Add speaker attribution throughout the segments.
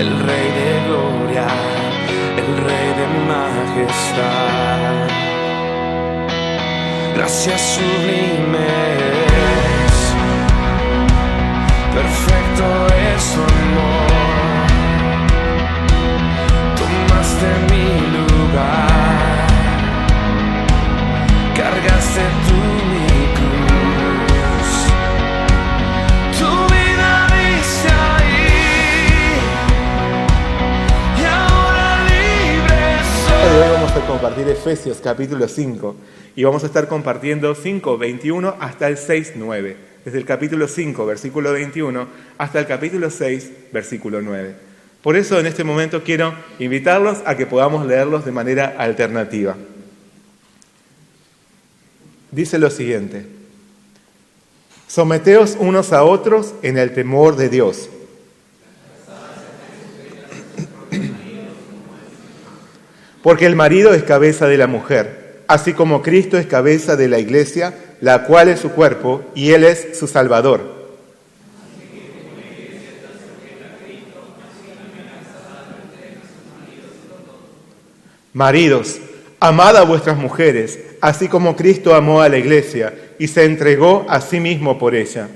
Speaker 1: el Rey de gloria, el Rey de majestad. Gracias sublimes, perfecto es su amor. Tomaste mi lugar, cargaste tú mi cruz. Tu vida dice ahí, y ahora libre soy.
Speaker 2: Hoy vamos a compartir Efesios capítulo 5 y vamos a estar compartiendo 5:21 hasta el 6:9. Desde el capítulo 5, versículo 21, hasta el capítulo 6, versículo 9. Por eso en este momento quiero invitarlos a que podamos leerlos de manera alternativa. Dice lo siguiente: someteos unos a otros en el temor de Dios. Porque el marido es cabeza de la mujer, así como Cristo es cabeza de la iglesia, la cual es su cuerpo, y Él es su Salvador. Maridos, amad a vuestras mujeres, así como Cristo amó a la iglesia, y se entregó a sí mismo por ella.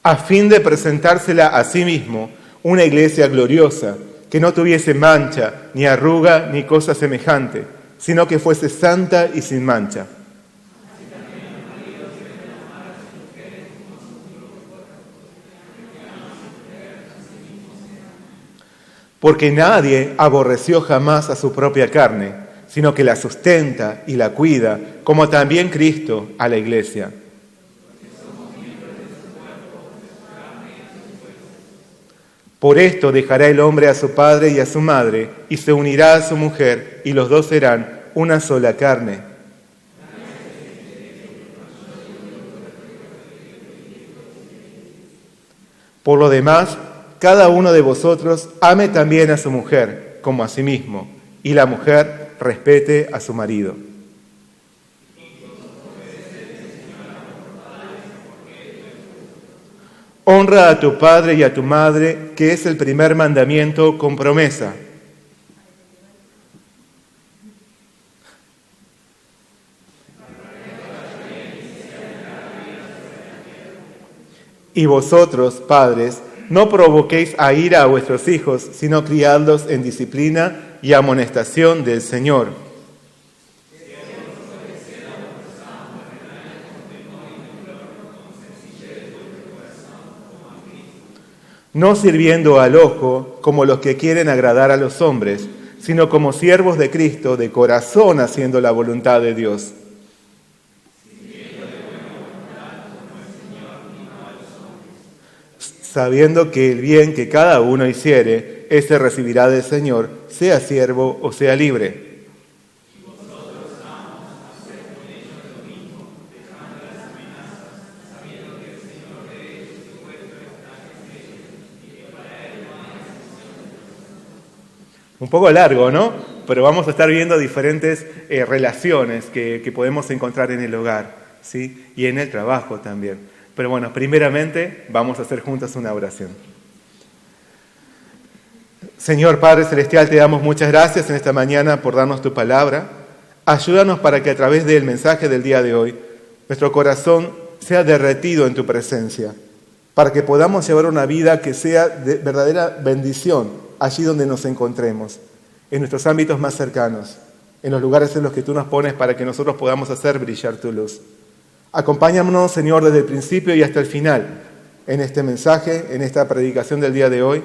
Speaker 2: A fin de presentársela a sí mismo, una iglesia gloriosa, que no tuviese mancha, ni arruga, ni cosa semejante, sino que fuese santa y sin mancha. Porque nadie aborreció jamás a su propia carne, sino que la sustenta y la cuida, como también Cristo a la iglesia. Por esto dejará el hombre a su padre y a su madre, y se unirá a su mujer, y los dos serán una sola carne. Por lo demás, cada uno de vosotros ame también a su mujer como a sí mismo, y la mujer respete a su marido. Honra a tu padre y a tu madre, que es el primer mandamiento con promesa. Y vosotros, padres, no provoquéis a ira a vuestros hijos, sino criadlos en disciplina y amonestación del Señor. No sirviendo al ojo como los que quieren agradar a los hombres, sino como siervos de Cristo, de corazón haciendo la voluntad de Dios. Sabiendo que el bien que cada uno hiciere, ese recibirá del Señor, sea siervo o sea libre. Un poco largo, ¿no? Pero vamos a estar viendo diferentes relaciones que podemos encontrar en el hogar, ¿sí? Y en el trabajo también. Pero bueno, primeramente vamos a hacer juntos una oración. Señor Padre Celestial, te damos muchas gracias en esta mañana por darnos tu palabra. Ayúdanos para que a través del mensaje del día de hoy, nuestro corazón sea derretido en tu presencia, para que podamos llevar una vida que sea de verdadera bendición allí donde nos encontremos, en nuestros ámbitos más cercanos, en los lugares en los que tú nos pones para que nosotros podamos hacer brillar tu luz. Acompáñanos, Señor, desde el principio y hasta el final en este mensaje, en esta predicación del día de hoy,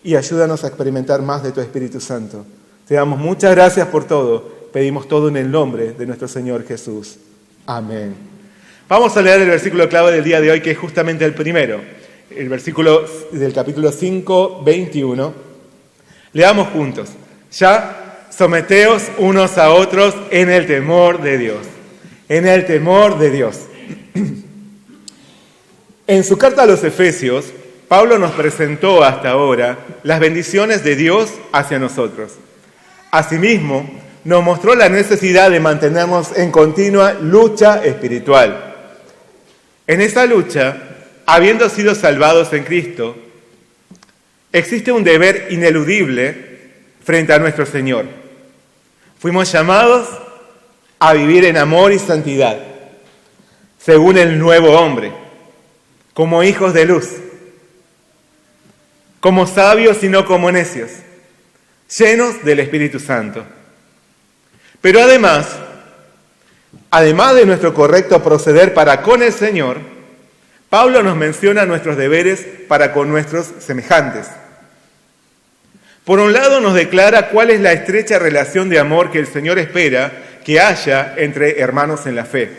Speaker 2: y ayúdanos a experimentar más de tu Espíritu Santo. Te damos muchas gracias por todo. Pedimos todo en el nombre de nuestro Señor Jesús. Amén. Vamos a leer el versículo clave del día de hoy, que es justamente el primero, el versículo del capítulo 5, 21. Leamos juntos. Ya someteos unos a otros en el temor de Dios. En el temor de Dios. En su carta a los Efesios, Pablo nos presentó hasta ahora las bendiciones de Dios hacia nosotros. Asimismo, nos mostró la necesidad de mantenernos en continua lucha espiritual. En esa lucha, habiendo sido salvados en Cristo, existe un deber ineludible frente a nuestro Señor. Fuimos llamados a vivir en amor y santidad, según el nuevo hombre, como hijos de luz, como sabios y no como necios, llenos del Espíritu Santo. Pero además de nuestro correcto proceder para con el Señor, Pablo nos menciona nuestros deberes para con nuestros semejantes. Por un lado nos declara cuál es la estrecha relación de amor que el Señor espera que haya entre hermanos en la fe.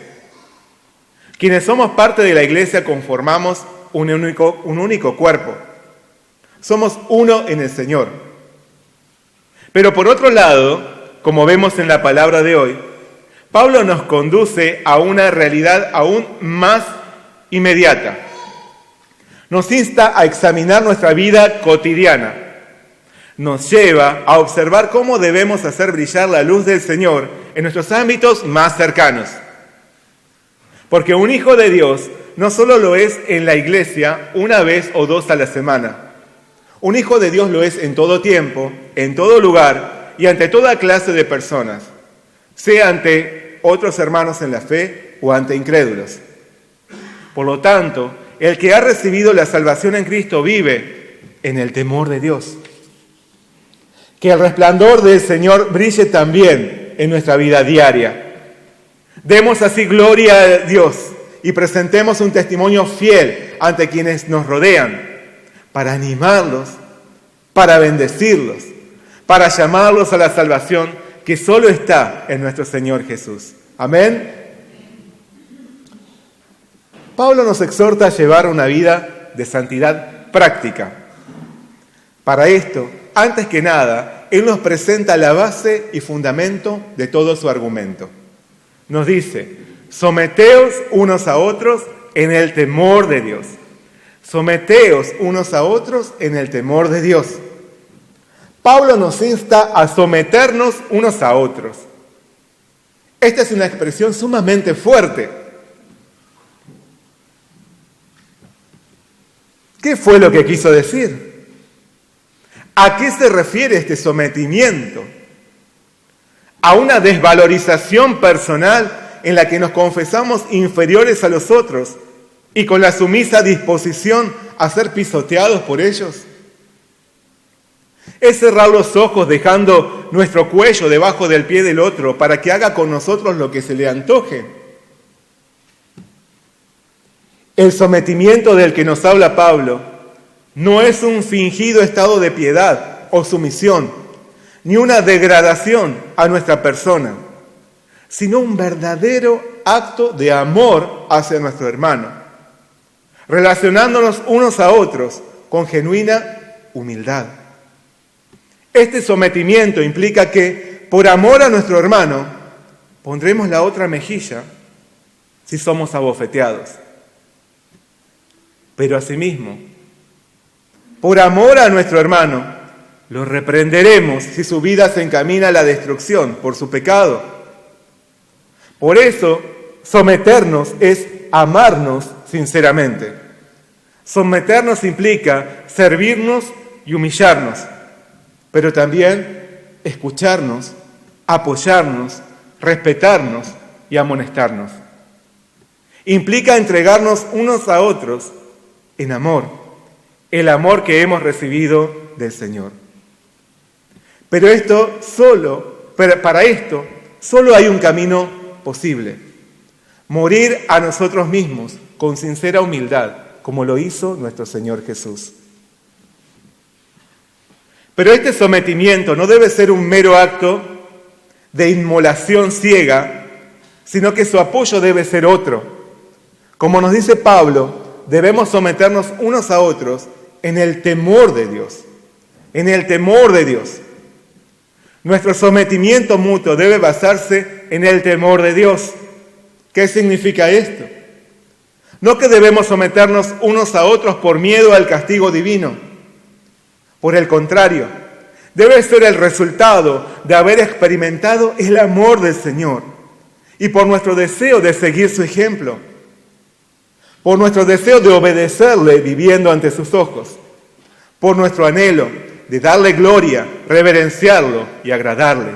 Speaker 2: Quienes somos parte de la iglesia conformamos un único cuerpo. Somos uno en el Señor. Pero por otro lado, como vemos en la palabra de hoy, Pablo nos conduce a una realidad aún más inmediata. Nos insta a examinar nuestra vida cotidiana. Nos lleva a observar cómo debemos hacer brillar la luz del Señor en nuestros ámbitos más cercanos. Porque un hijo de Dios no solo lo es en la iglesia una vez o dos a la semana. Un hijo de Dios lo es en todo tiempo, en todo lugar y ante toda clase de personas, sea ante otros hermanos en la fe o ante incrédulos. Por lo tanto, el que ha recibido la salvación en Cristo vive en el temor de Dios. Que el resplandor del Señor brille también en nuestra vida diaria. Demos así gloria a Dios y presentemos un testimonio fiel ante quienes nos rodean, para animarlos, para bendecirlos, para llamarlos a la salvación que solo está en nuestro Señor Jesús. Amén. Pablo nos exhorta a llevar una vida de santidad práctica. Para esto, antes que nada, él nos presenta la base y fundamento de todo su argumento. Nos dice, someteos unos a otros en el temor de Dios. Someteos unos a otros en el temor de Dios. Pablo nos insta a someternos unos a otros. Esta es una expresión sumamente fuerte. ¿Qué fue lo que quiso decir? ¿A qué se refiere este sometimiento? ¿A una desvalorización personal en la que nos confesamos inferiores a los otros y con la sumisa disposición a ser pisoteados por ellos? ¿Es cerrar los ojos dejando nuestro cuello debajo del pie del otro para que haga con nosotros lo que se le antoje? El sometimiento del que nos habla Pablo no es un fingido estado de piedad o sumisión, ni una degradación a nuestra persona, sino un verdadero acto de amor hacia nuestro hermano, relacionándonos unos a otros con genuina humildad. Este sometimiento implica que, por amor a nuestro hermano, pondremos la otra mejilla si somos abofeteados. Pero asimismo, por amor a nuestro hermano, lo reprenderemos si su vida se encamina a la destrucción por su pecado. Por eso, someternos es amarnos sinceramente. Someternos implica servirnos y humillarnos, pero también escucharnos, apoyarnos, respetarnos y amonestarnos. Implica entregarnos unos a otros en amor, el amor que hemos recibido del Señor. Pero para esto solo hay un camino posible: morir a nosotros mismos con sincera humildad, como lo hizo nuestro Señor Jesús. Pero este sometimiento no debe ser un mero acto de inmolación ciega, sino que su apoyo debe ser otro. Como nos dice Pablo, debemos someternos unos a otros en el temor de Dios. En el temor de Dios. Nuestro sometimiento mutuo debe basarse en el temor de Dios. ¿Qué significa esto? No que debemos someternos unos a otros por miedo al castigo divino. Por el contrario, debe ser el resultado de haber experimentado el amor del Señor y por nuestro deseo de seguir su ejemplo. por nuestro deseo de obedecerle viviendo ante sus ojos, por nuestro anhelo de darle gloria, reverenciarlo y agradarle.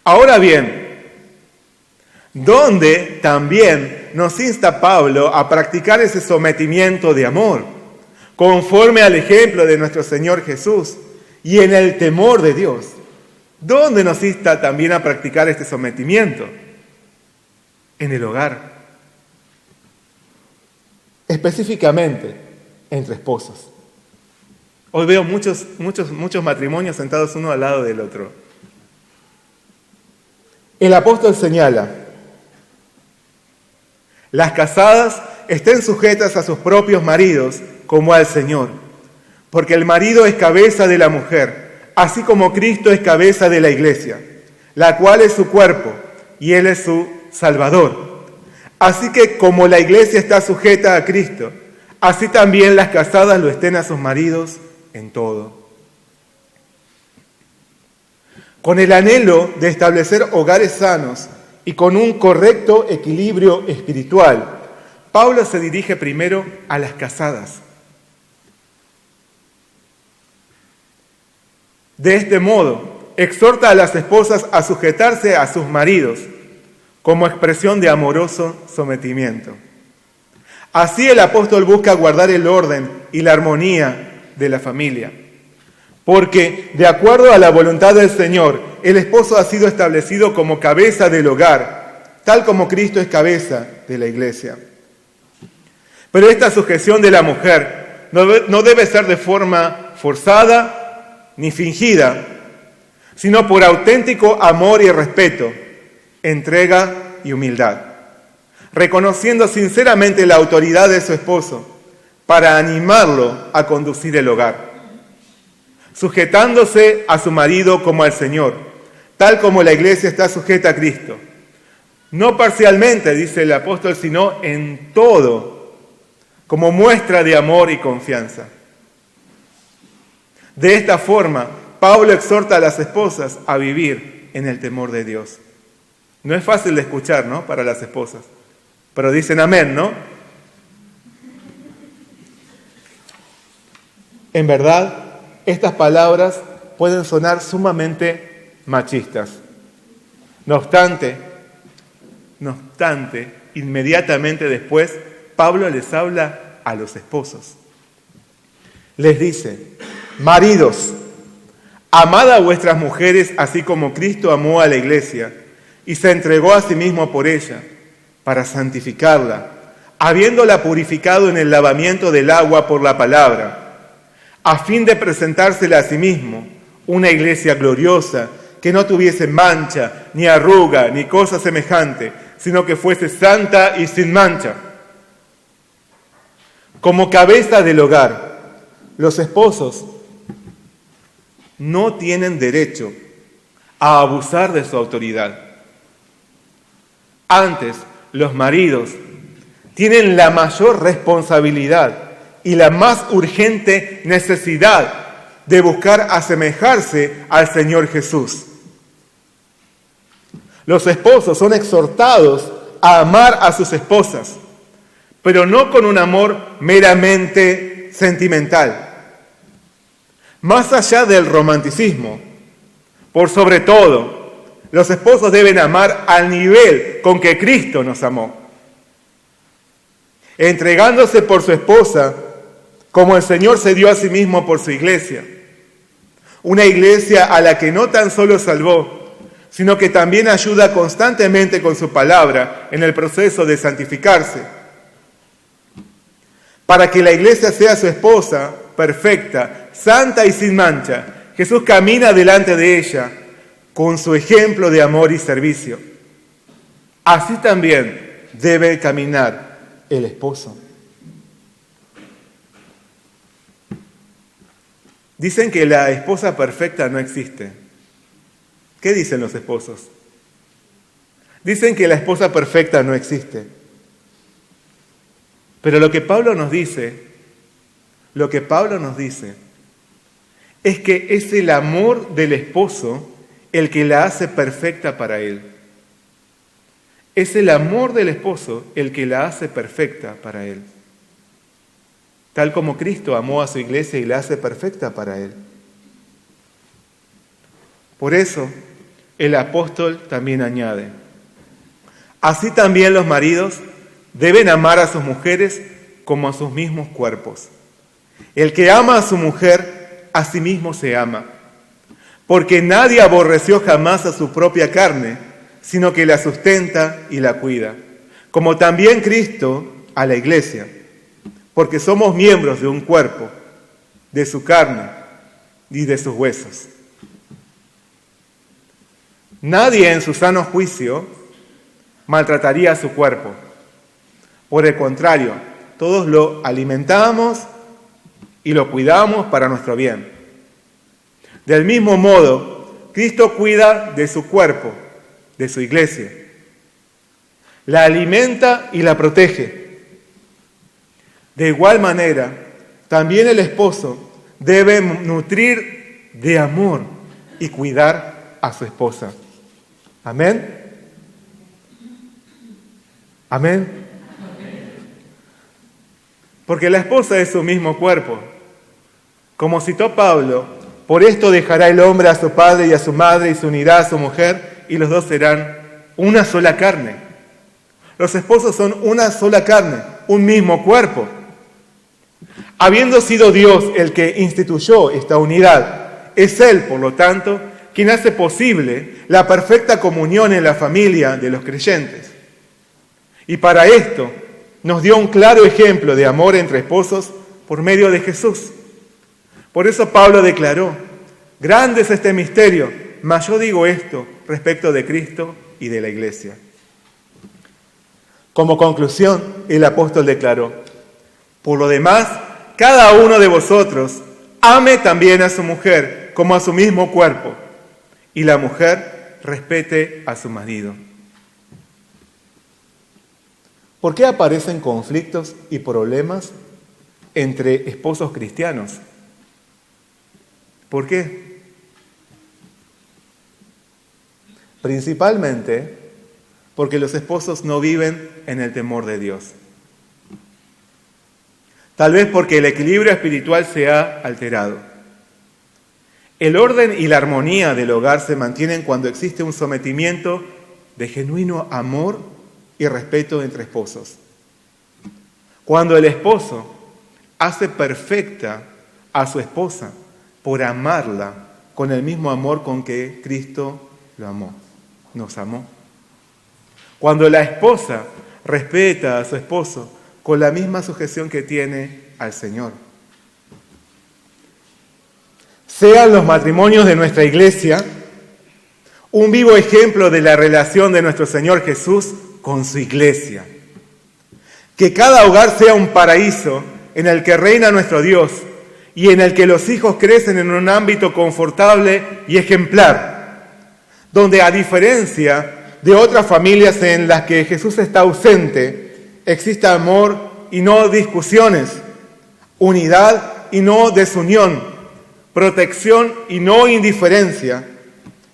Speaker 2: Ahora bien, ¿dónde también nos insta Pablo a practicar ese sometimiento de amor, conforme al ejemplo de nuestro Señor Jesús y en el temor de Dios? ¿Dónde nos insta también a practicar este sometimiento? En el hogar. Específicamente, entre esposos. Hoy veo muchos matrimonios sentados uno al lado del otro. El apóstol señala: las casadas estén sujetas a sus propios maridos como al Señor, porque el marido es cabeza de la mujer, así como Cristo es cabeza de la iglesia, la cual es su cuerpo y Él es su Salvador. Así que como la iglesia está sujeta a Cristo, así también las casadas lo estén a sus maridos en todo. Con el anhelo de establecer hogares sanos y con un correcto equilibrio espiritual, Pablo se dirige primero a las casadas. De este modo, exhorta a las esposas a sujetarse a sus maridos como expresión de amoroso sometimiento. Así el apóstol busca guardar el orden y la armonía de la familia, porque de acuerdo a la voluntad del Señor, el esposo ha sido establecido como cabeza del hogar, tal como Cristo es cabeza de la iglesia. Pero esta sujeción de la mujer no debe ser de forma forzada ni fingida, sino por auténtico amor y respeto, entrega y humildad, reconociendo sinceramente la autoridad de su esposo para animarlo a conducir el hogar, sujetándose a su marido como al Señor, tal como la iglesia está sujeta a Cristo. No parcialmente, dice el apóstol, sino en todo, como muestra de amor y confianza. De esta forma, Pablo exhorta a las esposas a vivir en el temor de Dios. No es fácil de escuchar, ¿no?, para las esposas, pero dicen amén, ¿no? En verdad, estas palabras pueden sonar sumamente machistas. No obstante, inmediatamente después, Pablo les habla a los esposos. Les dice: maridos, amad a vuestras mujeres así como Cristo amó a la iglesia y se entregó a sí mismo por ella, para santificarla, habiéndola purificado en el lavamiento del agua por la palabra, a fin de presentársela a sí mismo, una iglesia gloriosa, que no tuviese mancha, ni arruga, ni cosa semejante, sino que fuese santa y sin mancha. Como cabeza del hogar, los esposos no tienen derecho a abusar de su autoridad. Antes, los maridos tienen la mayor responsabilidad y la más urgente necesidad de buscar asemejarse al Señor Jesús. Los esposos son exhortados a amar a sus esposas, pero no con un amor meramente sentimental. Más allá del romanticismo, por sobre todo, los esposos deben amar al nivel con que Cristo nos amó, entregándose por su esposa como el Señor se dio a sí mismo por su iglesia. Una iglesia a la que no tan solo salvó, sino que también ayuda constantemente con su palabra en el proceso de santificarse. Para que la iglesia sea su esposa perfecta, santa y sin mancha, Jesús camina delante de ella con su ejemplo de amor y servicio. Así también debe caminar el esposo. Dicen que la esposa perfecta no existe. ¿Qué dicen los esposos? Dicen que la esposa perfecta no existe. Pero lo que Pablo nos dice es que es el amor del esposo el que la hace perfecta para él. es el amor del esposo el que la hace perfecta para él. Tal como Cristo amó a su iglesia y la hace perfecta para él. Por eso, el apóstol también añade: así también los maridos deben amar a sus mujeres como a sus mismos cuerpos. El que ama a su mujer, a sí mismo se ama. Porque nadie aborreció jamás a su propia carne, sino que la sustenta y la cuida. Como también Cristo a la iglesia. Porque somos miembros de un cuerpo, de su carne y de sus huesos. Nadie en su sano juicio maltrataría a su cuerpo. Por el contrario, todos lo alimentamos y lo cuidamos para nuestro bien. Del mismo modo, Cristo cuida de su cuerpo, de su iglesia. La alimenta y la protege. De igual manera, también el esposo debe nutrir de amor y cuidar a su esposa. ¿Amén? ¿Amén? Porque la esposa es su mismo cuerpo. Como citó Pablo, por esto dejará el hombre a su padre y a su madre y se unirá a su mujer y los dos serán una sola carne. Los esposos son una sola carne, un mismo cuerpo. Habiendo sido Dios el que instituyó esta unidad, es Él, por lo tanto, quien hace posible la perfecta comunión en la familia de los creyentes. Y para esto nos dio un claro ejemplo de amor entre esposos por medio de Jesús. Por eso Pablo declaró: grande es este misterio, mas yo digo esto respecto de Cristo y de la iglesia. Como conclusión, el apóstol declaró: por lo demás, cada uno de vosotros ame también a su mujer como a su mismo cuerpo, y la mujer respete a su marido. ¿Por qué aparecen conflictos y problemas entre esposos cristianos? ¿Por qué? Principalmente porque los esposos no viven en el temor de Dios. Tal vez porque el equilibrio espiritual se ha alterado. El orden y la armonía del hogar se mantienen cuando existe un sometimiento de genuino amor y respeto entre esposos. Cuando el esposo hace perfecta a su esposa por amarla con el mismo amor con que Cristo lo amó, nos amó. Cuando la esposa respeta a su esposo con la misma sujeción que tiene al Señor. Sean los matrimonios de nuestra iglesia un vivo ejemplo de la relación de nuestro Señor Jesús con su iglesia. Que cada hogar sea un paraíso en el que reina nuestro Dios y en el que los hijos crecen en un ámbito confortable y ejemplar, donde a diferencia de otras familias en las que Jesús está ausente, exista amor y no discusiones, unidad y no desunión, protección y no indiferencia,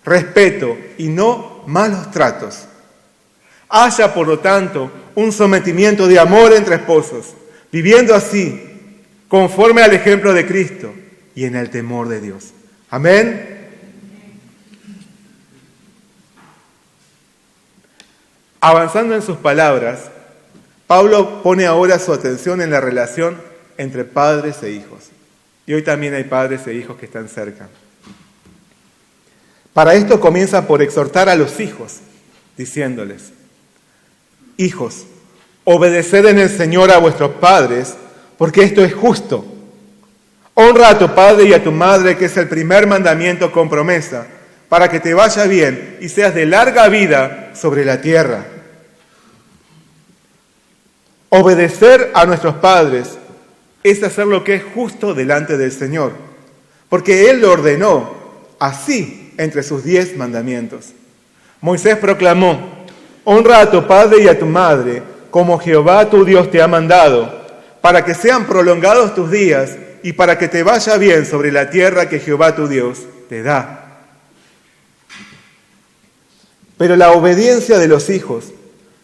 Speaker 2: respeto y no malos tratos. Haya, por lo tanto, un sometimiento de amor entre esposos, viviendo así, conforme al ejemplo de Cristo y en el temor de Dios. Amén. Avanzando en sus palabras, Pablo pone ahora su atención en la relación entre padres e hijos. Y hoy también hay padres e hijos que están cerca. Para esto comienza por exhortar a los hijos, diciéndoles: hijos, obedeced en el Señor a vuestros padres, porque esto es justo. Honra a tu padre y a tu madre, que es el primer mandamiento con promesa, para que te vaya bien y seas de larga vida sobre la tierra. Obedecer a nuestros padres es hacer lo que es justo delante del Señor, porque Él lo ordenó así entre sus 10 mandamientos. Moisés proclamó: honra a tu padre y a tu madre, como Jehová tu Dios te ha mandado, para que sean prolongados tus días y para que te vaya bien sobre la tierra que Jehová tu Dios te da. Pero la obediencia de los hijos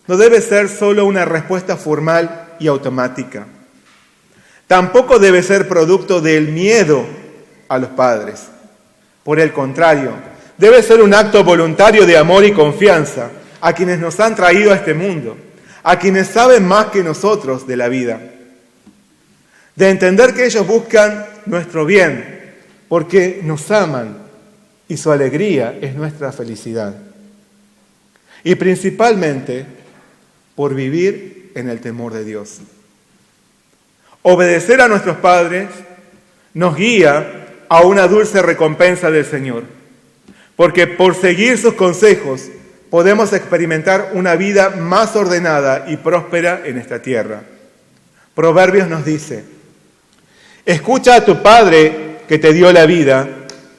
Speaker 2: no debe ser solo una respuesta formal y automática. Tampoco debe ser producto del miedo a los padres. Por el contrario, debe ser un acto voluntario de amor y confianza a quienes nos han traído a este mundo, a quienes saben más que nosotros de la vida. De entender que ellos buscan nuestro bien, porque nos aman y su alegría es nuestra felicidad. Y principalmente por vivir en el temor de Dios. Obedecer a nuestros padres nos guía a una dulce recompensa del Señor, porque por seguir sus consejos podemos experimentar una vida más ordenada y próspera en esta tierra. Proverbios nos dice: escucha a tu padre que te dio la vida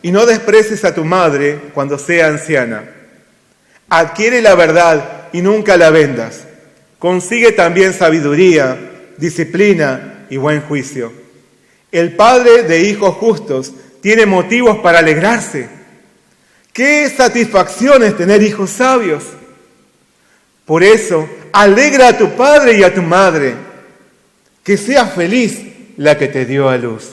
Speaker 2: y no desprecies a tu madre cuando sea anciana. Adquiere la verdad y nunca la vendas. Consigue también sabiduría, disciplina y buen juicio. El padre de hijos justos tiene motivos para alegrarse. ¡Qué satisfacción es tener hijos sabios! Por eso, alegra a tu padre y a tu madre. Que sea feliz la que te dio a luz.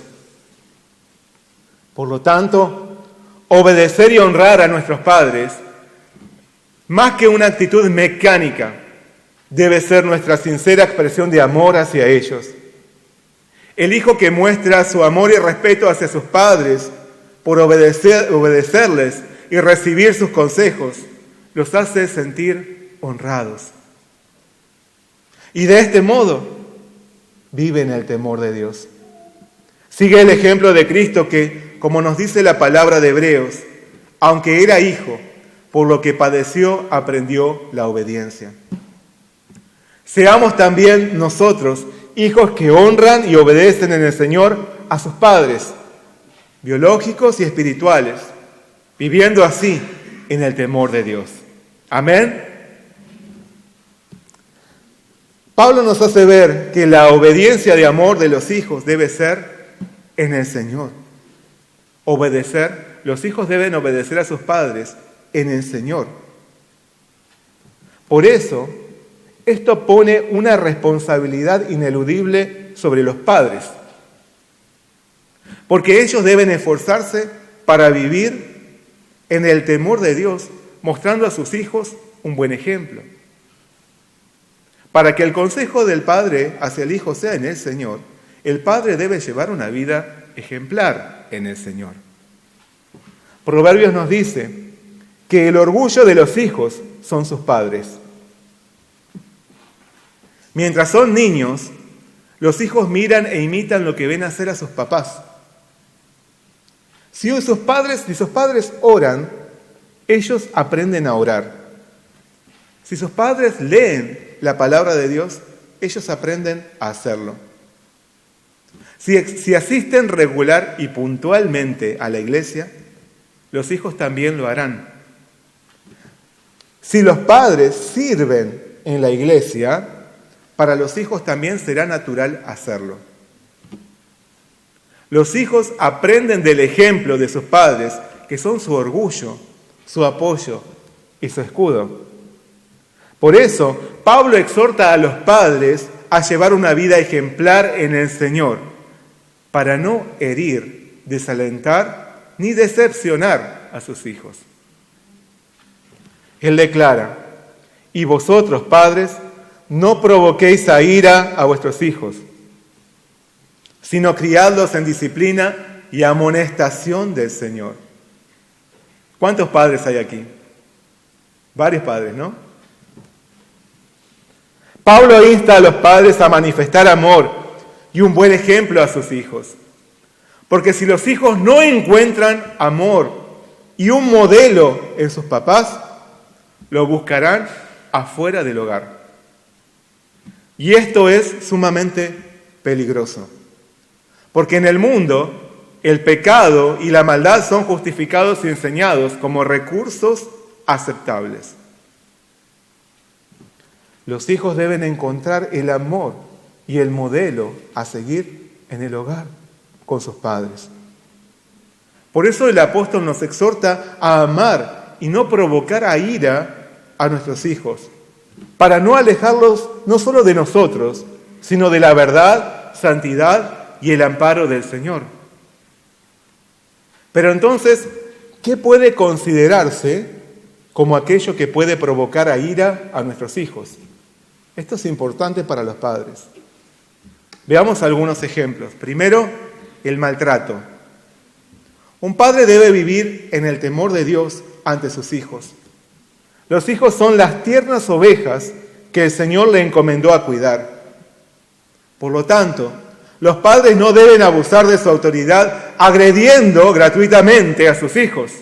Speaker 2: Por lo tanto, obedecer y honrar a nuestros padres, más que una actitud mecánica, debe ser nuestra sincera expresión de amor hacia ellos. El hijo que muestra su amor y respeto hacia sus padres por obedecerles y recibir sus consejos, los hace sentir honrados. Y de este modo, vive en el temor de Dios. Sigue el ejemplo de Cristo que, como nos dice la palabra de Hebreos, aunque era hijo, por lo que padeció, aprendió la obediencia. Seamos también nosotros hijos que honran y obedecen en el Señor a sus padres, biológicos y espirituales, viviendo así en el temor de Dios. Amén. Pablo nos hace ver que la obediencia de amor de los hijos debe ser en el Señor. Los hijos deben obedecer a sus padres en el Señor. Por eso, esto pone una responsabilidad ineludible sobre los padres, porque ellos deben esforzarse para vivir en el temor de Dios, mostrando a sus hijos un buen ejemplo. Para que el consejo del padre hacia el hijo sea en el Señor, el padre debe llevar una vida ejemplar en el Señor. Proverbios nos dice que el orgullo de los hijos son sus padres. Mientras son niños, los hijos miran e imitan lo que ven hacer a sus papás. Si sus padres oran, ellos aprenden a orar. Si sus padres leen la palabra de Dios, ellos aprenden a hacerlo. Si asisten regular y puntualmente a la iglesia, los hijos también lo harán. Si los padres sirven en la iglesia, para los hijos también será natural hacerlo. Los hijos aprenden del ejemplo de sus padres, que son su orgullo, su apoyo y su escudo. Por eso, Pablo exhorta a los padres a llevar una vida ejemplar en el Señor, para no herir, desalentar ni decepcionar a sus hijos. Él declara: y vosotros, padres, no provoquéis a ira a vuestros hijos, sino criadlos en disciplina y amonestación del Señor. ¿Cuántos padres hay aquí? Varios padres, ¿no? Pablo insta a los padres a manifestar amor y un buen ejemplo a sus hijos. Porque si los hijos no encuentran amor y un modelo en sus papás, lo buscarán afuera del hogar. Y esto es sumamente peligroso. Porque en el mundo, el pecado y la maldad son justificados y enseñados como recursos aceptables. Los hijos deben encontrar el amor y el modelo a seguir en el hogar con sus padres. Por eso el apóstol nos exhorta a amar y no provocar a ira a nuestros hijos, para no alejarlos no solo de nosotros, sino de la verdad, santidad y el amparo del Señor. Pero entonces, ¿qué puede considerarse como aquello que puede provocar a ira a nuestros hijos? Esto es importante para los padres. Veamos algunos ejemplos. Primero, el maltrato. Un padre debe vivir en el temor de Dios ante sus hijos. Los hijos son las tiernas ovejas que el Señor le encomendó a cuidar. Por lo tanto, los padres no deben abusar de su autoridad agrediendo gratuitamente a sus hijos.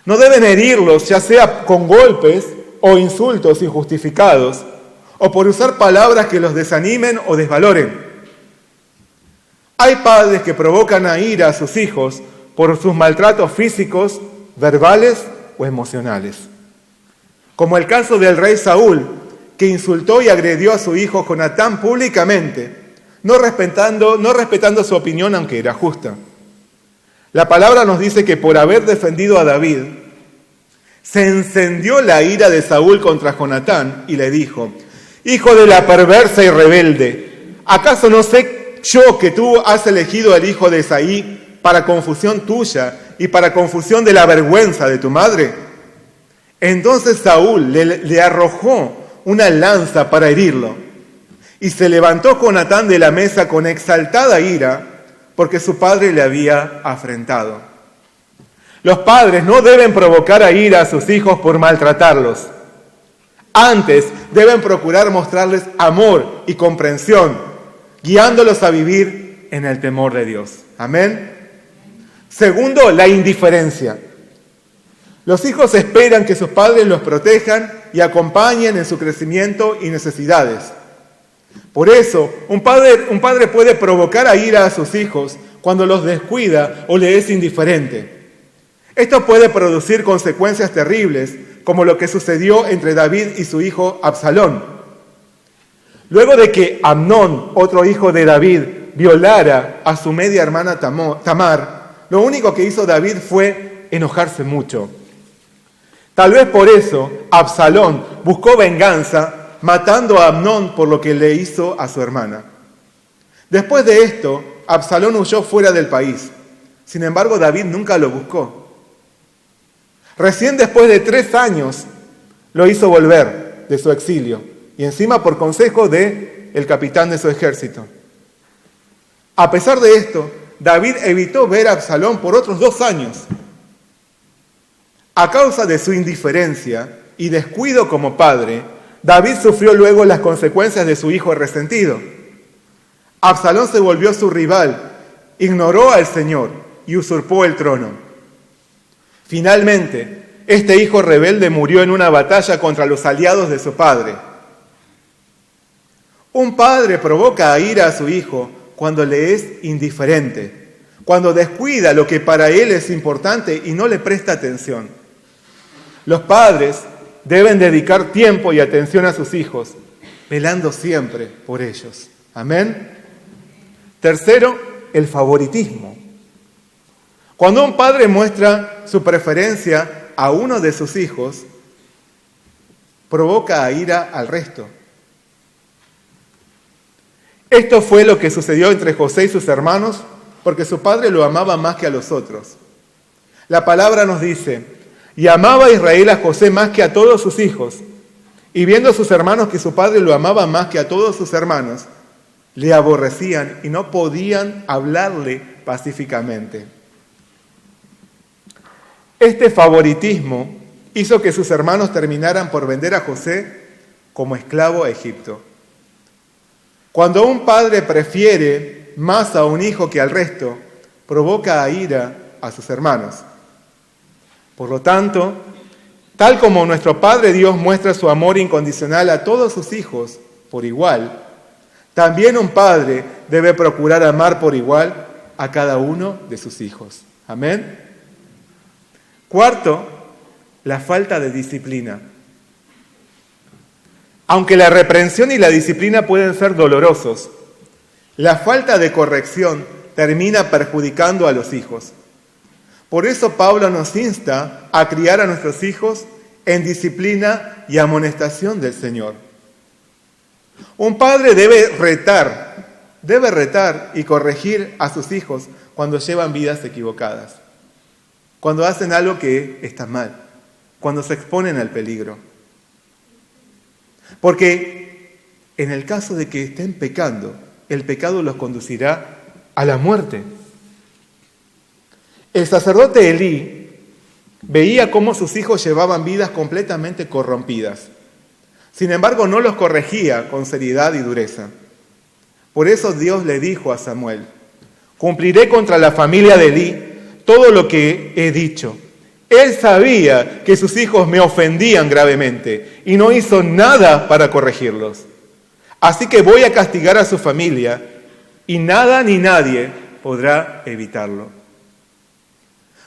Speaker 2: No deben herirlos, ya sea con golpes o insultos injustificados, o por usar palabras que los desanimen o desvaloren. Hay padres que provocan a ira a sus hijos por sus maltratos físicos, verbales o emocionales. Como el caso del rey Saúl, que insultó y agredió a su hijo Jonatán públicamente, no respetando su opinión aunque era justa. La palabra nos dice que por haber defendido a David, se encendió la ira de Saúl contra Jonatán y le dijo: «Hijo de la perversa y rebelde, ¿acaso no sé yo que tú has elegido al hijo de Esaí para confusión tuya y para confusión de la vergüenza de tu madre?» Entonces Saúl le arrojó una lanza para herirlo, y se levantó Jonatán de la mesa con exaltada ira, porque su padre le había afrentado. Los padres no deben provocar a ira a sus hijos por maltratarlos. Antes deben procurar mostrarles amor y comprensión, guiándolos a vivir en el temor de Dios. Amén. Segundo, la indiferencia. Los hijos esperan que sus padres los protejan y acompañen en su crecimiento y necesidades. Por eso, un padre puede provocar a ira a sus hijos cuando los descuida o le es indiferente. Esto puede producir consecuencias terribles, como lo que sucedió entre David y su hijo Absalón. Luego de que Amnón, otro hijo de David, violara a su media hermana Tamar, lo único que hizo David fue enojarse mucho. Tal vez por eso Absalón buscó venganza matando a Amnón por lo que le hizo a su hermana. Después de esto, Absalón huyó fuera del país. Sin embargo, David nunca lo buscó. Recién después de 3 años lo hizo volver de su exilio, y encima por consejo del capitán de su ejército. A pesar de esto, David evitó ver a Absalón por otros 2 años. A causa de su indiferencia y descuido como padre, David sufrió luego las consecuencias de su hijo resentido. Absalón se volvió su rival, ignoró al Señor y usurpó el trono. Finalmente, este hijo rebelde murió en una batalla contra los aliados de su padre. Un padre provoca a ira a su hijo cuando le es indiferente, cuando descuida lo que para él es importante y no le presta atención. Los padres deben dedicar tiempo y atención a sus hijos, velando siempre por ellos. Amén. Tercero, el favoritismo. Cuando un padre muestra su preferencia a uno de sus hijos, provoca a ira al resto. Esto fue lo que sucedió entre José y sus hermanos, porque su padre lo amaba más que a los otros. La palabra nos dice: «Y amaba a Israel a José más que a todos sus hijos, y viendo sus hermanos que su padre lo amaba más que a todos sus hermanos, le aborrecían y no podían hablarle pacíficamente». Este favoritismo hizo que sus hermanos terminaran por vender a José como esclavo a Egipto. Cuando un padre prefiere más a un hijo que al resto, provoca a ira a sus hermanos. Por lo tanto, tal como nuestro Padre Dios muestra su amor incondicional a todos sus hijos por igual, también un padre debe procurar amar por igual a cada uno de sus hijos. Amén. Cuarto, la falta de disciplina. Aunque la reprensión y la disciplina pueden ser dolorosos, la falta de corrección termina perjudicando a los hijos. Por eso Pablo nos insta a criar a nuestros hijos en disciplina y amonestación del Señor. Un padre debe retar y corregir a sus hijos cuando llevan vidas equivocadas, cuando hacen algo que está mal, cuando se exponen al peligro. Porque en el caso de que estén pecando, el pecado los conducirá a la muerte. El sacerdote Elí veía cómo sus hijos llevaban vidas completamente corrompidas. Sin embargo, no los corregía con seriedad y dureza. Por eso Dios le dijo a Samuel: cumpliré contra la familia de Elí todo lo que he dicho. Él sabía que sus hijos me ofendían gravemente y no hizo nada para corregirlos. Así que voy a castigar a su familia y nada ni nadie podrá evitarlo.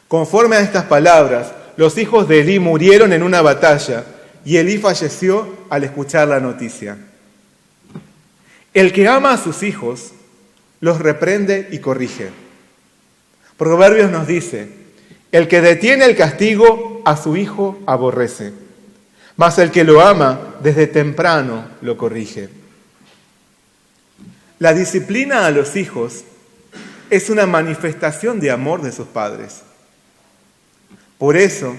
Speaker 2: Conforme a estas palabras, los hijos de Elí murieron en una batalla y Elí falleció al escuchar la noticia. El que ama a sus hijos los reprende y corrige. Proverbios nos dice: el que detiene el castigo a su hijo aborrece, mas el que lo ama desde temprano lo corrige. La disciplina a los hijos es una manifestación de amor de sus padres. Por eso,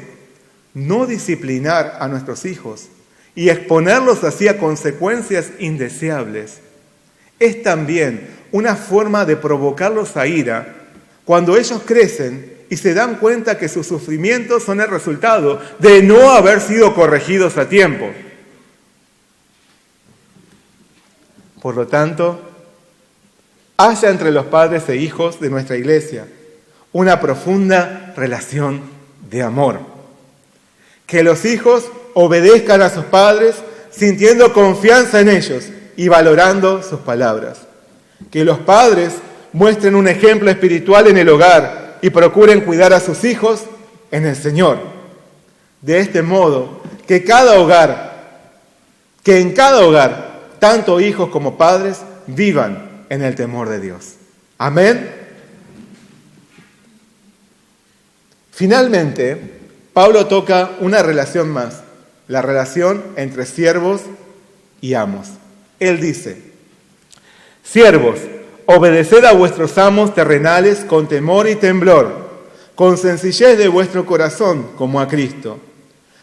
Speaker 2: no disciplinar a nuestros hijos y exponerlos así a consecuencias indeseables es también una forma de provocarlos a ira cuando ellos crecen y se dan cuenta que sus sufrimientos son el resultado de no haber sido corregidos a tiempo. Por lo tanto, haya entre los padres e hijos de nuestra iglesia una profunda relación de amor. Que los hijos obedezcan a sus padres sintiendo confianza en ellos y valorando sus palabras. Que los padres muestren un ejemplo espiritual en el hogar y procuren cuidar a sus hijos en el Señor. De este modo, que en cada hogar, tanto hijos como padres, vivan en el temor de Dios. Amén. Finalmente, Pablo toca una relación más, la relación entre siervos y amos. Él dice: siervos, obedeced a vuestros amos terrenales con temor y temblor, con sencillez de vuestro corazón, como a Cristo,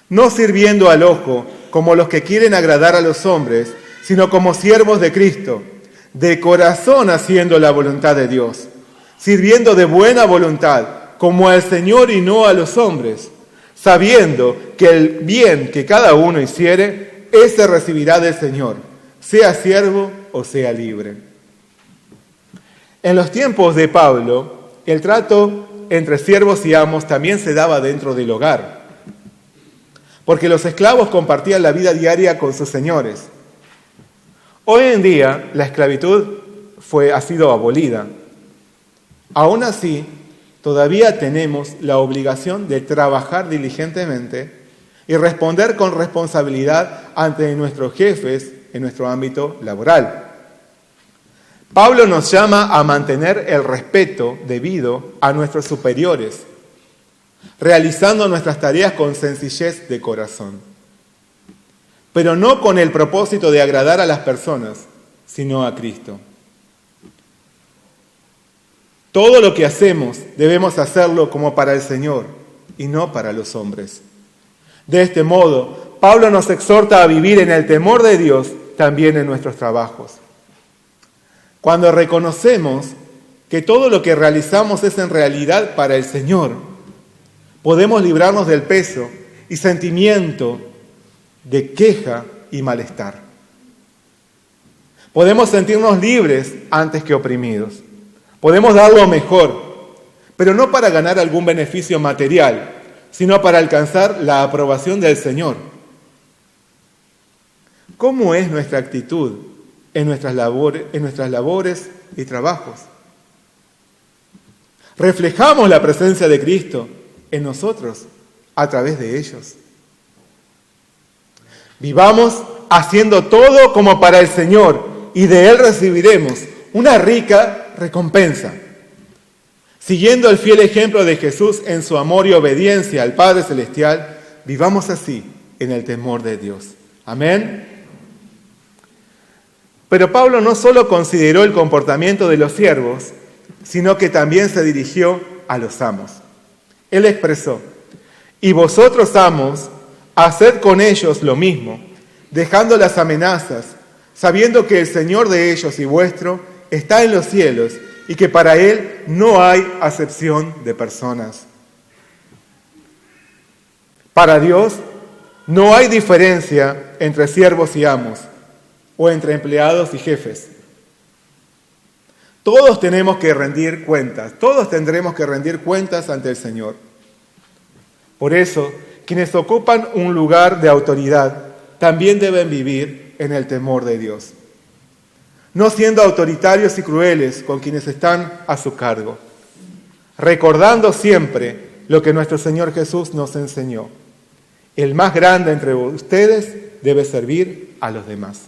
Speaker 2: no sirviendo al ojo como los que quieren agradar a los hombres, sino como siervos de Cristo, de corazón haciendo la voluntad de Dios, sirviendo de buena voluntad, como al Señor y no a los hombres, sabiendo que el bien que cada uno hiciere, ese recibirá del Señor, sea siervo o sea libre. En los tiempos de Pablo, el trato entre siervos y amos también se daba dentro del hogar, porque los esclavos compartían la vida diaria con sus señores. Hoy en día, la esclavitud ha sido abolida. Aún así, todavía tenemos la obligación de trabajar diligentemente y responder con responsabilidad ante nuestros jefes en nuestro ámbito laboral. Pablo nos llama a mantener el respeto debido a nuestros superiores, realizando nuestras tareas con sencillez de corazón, pero no con el propósito de agradar a las personas, sino a Cristo. Todo lo que hacemos debemos hacerlo como para el Señor y no para los hombres. De este modo, Pablo nos exhorta a vivir en el temor de Dios también en nuestros trabajos. Cuando reconocemos que todo lo que realizamos es en realidad para el Señor, podemos librarnos del peso y sentimiento de queja y malestar. Podemos sentirnos libres antes que oprimidos. Podemos dar lo mejor, pero no para ganar algún beneficio material, sino para alcanzar la aprobación del Señor. ¿Cómo es nuestra actitud en nuestras labores y trabajos? ¿Reflejamos la presencia de Cristo en nosotros a través de ellos? Vivamos haciendo todo como para el Señor y de Él recibiremos una rica recompensa. Siguiendo el fiel ejemplo de Jesús en su amor y obediencia al Padre Celestial, vivamos así en el temor de Dios. Amén. Pero Pablo no solo consideró el comportamiento de los siervos, sino que también se dirigió a los amos. Él expresó: y vosotros, amos, haced con ellos lo mismo, dejando las amenazas, sabiendo que el Señor de ellos y vuestro está en los cielos y que para Él no hay acepción de personas. Para Dios no hay diferencia entre siervos y amos, o entre empleados y jefes. Todos tenemos que rendir cuentas, todos tendremos que rendir cuentas ante el Señor. Por eso, quienes ocupan un lugar de autoridad también deben vivir en el temor de Dios, no siendo autoritarios y crueles con quienes están a su cargo, recordando siempre lo que nuestro Señor Jesús nos enseñó: el más grande entre ustedes debe servir a los demás.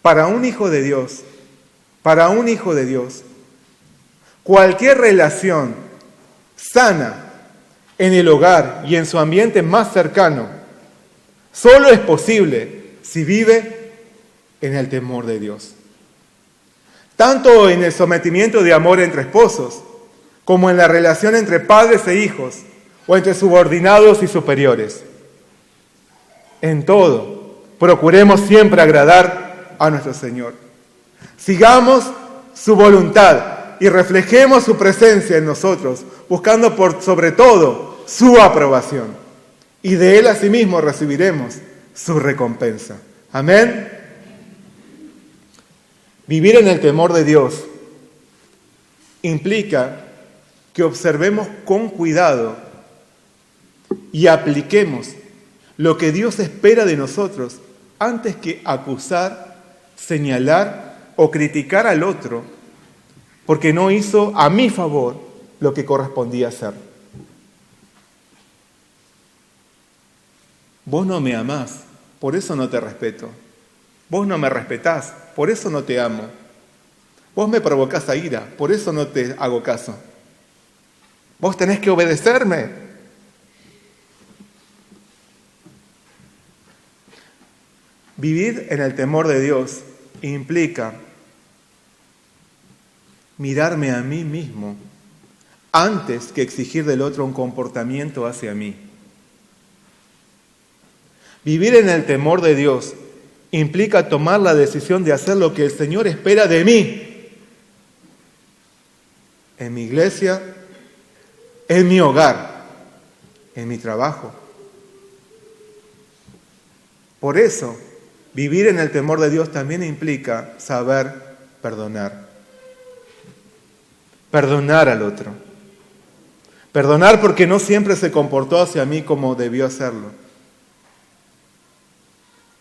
Speaker 2: Para un hijo de Dios, cualquier relación sana en el hogar y en su ambiente más cercano solo es posible si vive en el temor de Dios. Tanto en el sometimiento de amor entre esposos, como en la relación entre padres e hijos, o entre subordinados y superiores. En todo, procuremos siempre agradar a nuestro Señor. Sigamos su voluntad y reflejemos su presencia en nosotros, buscando por sobre todo su aprobación. Y de Él asimismo recibiremos su recompensa. Amén. Vivir en el temor de Dios implica que observemos con cuidado y apliquemos lo que Dios espera de nosotros antes que acusar, señalar o criticar al otro porque no hizo a mi favor lo que correspondía hacer. Vos no me amás, por eso no te respeto. Vos no me respetás, por eso no te amo. Vos me provocás a ira, por eso no te hago caso. Vos tenés que obedecerme. Vivir en el temor de Dios implica mirarme a mí mismo antes que exigir del otro un comportamiento hacia mí. Vivir en el temor de Dios implica tomar la decisión de hacer lo que el Señor espera de mí, en mi iglesia, en mi hogar, en mi trabajo. Por eso, vivir en el temor de Dios también implica saber perdonar. Perdonar al otro. Perdonar porque no siempre se comportó hacia mí como debió hacerlo.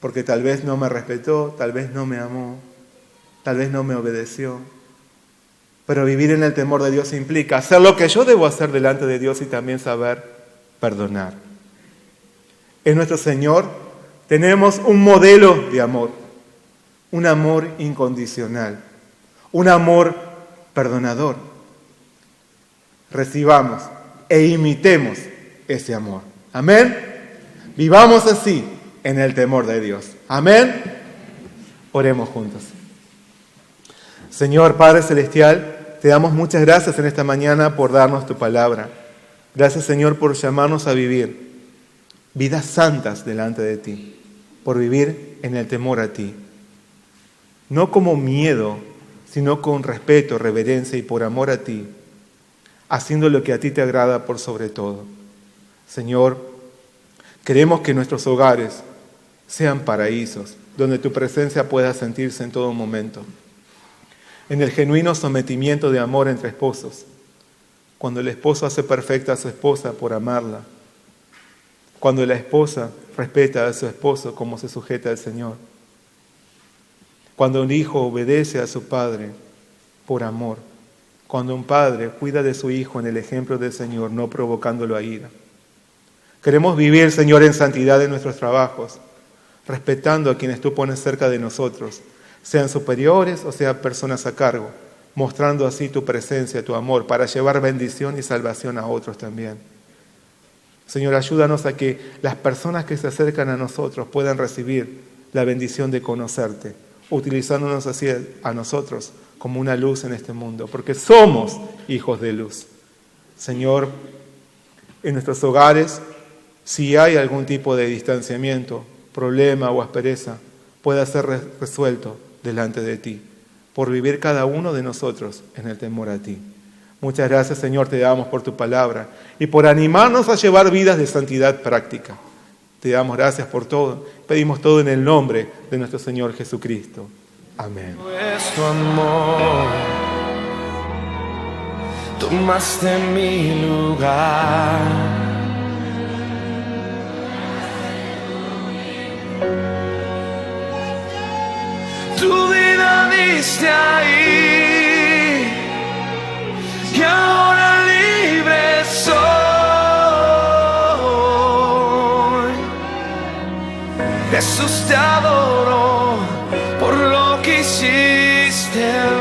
Speaker 2: Porque tal vez no me respetó, tal vez no me amó, tal vez no me obedeció. Pero vivir en el temor de Dios implica hacer lo que yo debo hacer delante de Dios y también saber perdonar. En nuestro Señor tenemos un modelo de amor, un amor incondicional, un amor perdonador. Recibamos e imitemos ese amor. Amén. Vivamos así en el temor de Dios. Amén. Oremos juntos. Señor Padre Celestial, te damos muchas gracias en esta mañana por darnos tu palabra. Gracias, Señor, por llamarnos a vivir vidas santas delante de ti, por vivir en el temor a ti. No como miedo, sino con respeto, reverencia y por amor a ti, haciendo lo que a ti te agrada por sobre todo. Señor, queremos que nuestros hogares sean paraísos, donde tu presencia pueda sentirse en todo momento. En el genuino sometimiento de amor entre esposos, cuando el esposo hace perfecta a su esposa por amarla, cuando la esposa respeta a su esposo como se sujeta al Señor, cuando un hijo obedece a su padre por amor, cuando un padre cuida de su hijo en el ejemplo del Señor, no provocándolo a ira. Queremos vivir, Señor, en santidad en nuestros trabajos, respetando a quienes tú pones cerca de nosotros, sean superiores o sean personas a cargo, mostrando así tu presencia, tu amor, para llevar bendición y salvación a otros también. Señor, ayúdanos a que las personas que se acercan a nosotros puedan recibir la bendición de conocerte, utilizándonos así a nosotros como una luz en este mundo, porque somos hijos de luz. Señor, en nuestros hogares, si hay algún tipo de distanciamiento, problema o aspereza, pueda ser resuelto delante de ti, por vivir cada uno de nosotros en el temor a ti. Muchas gracias, Señor, te damos por tu palabra y por animarnos a llevar vidas de santidad práctica. Te damos gracias por todo. Pedimos todo en el nombre de nuestro Señor Jesucristo. Amén.
Speaker 1: Tu amor, tomaste mi lugar. Tu vida diste ahí y ahora libre soy. Jesús, te adoro por lo que hiciste.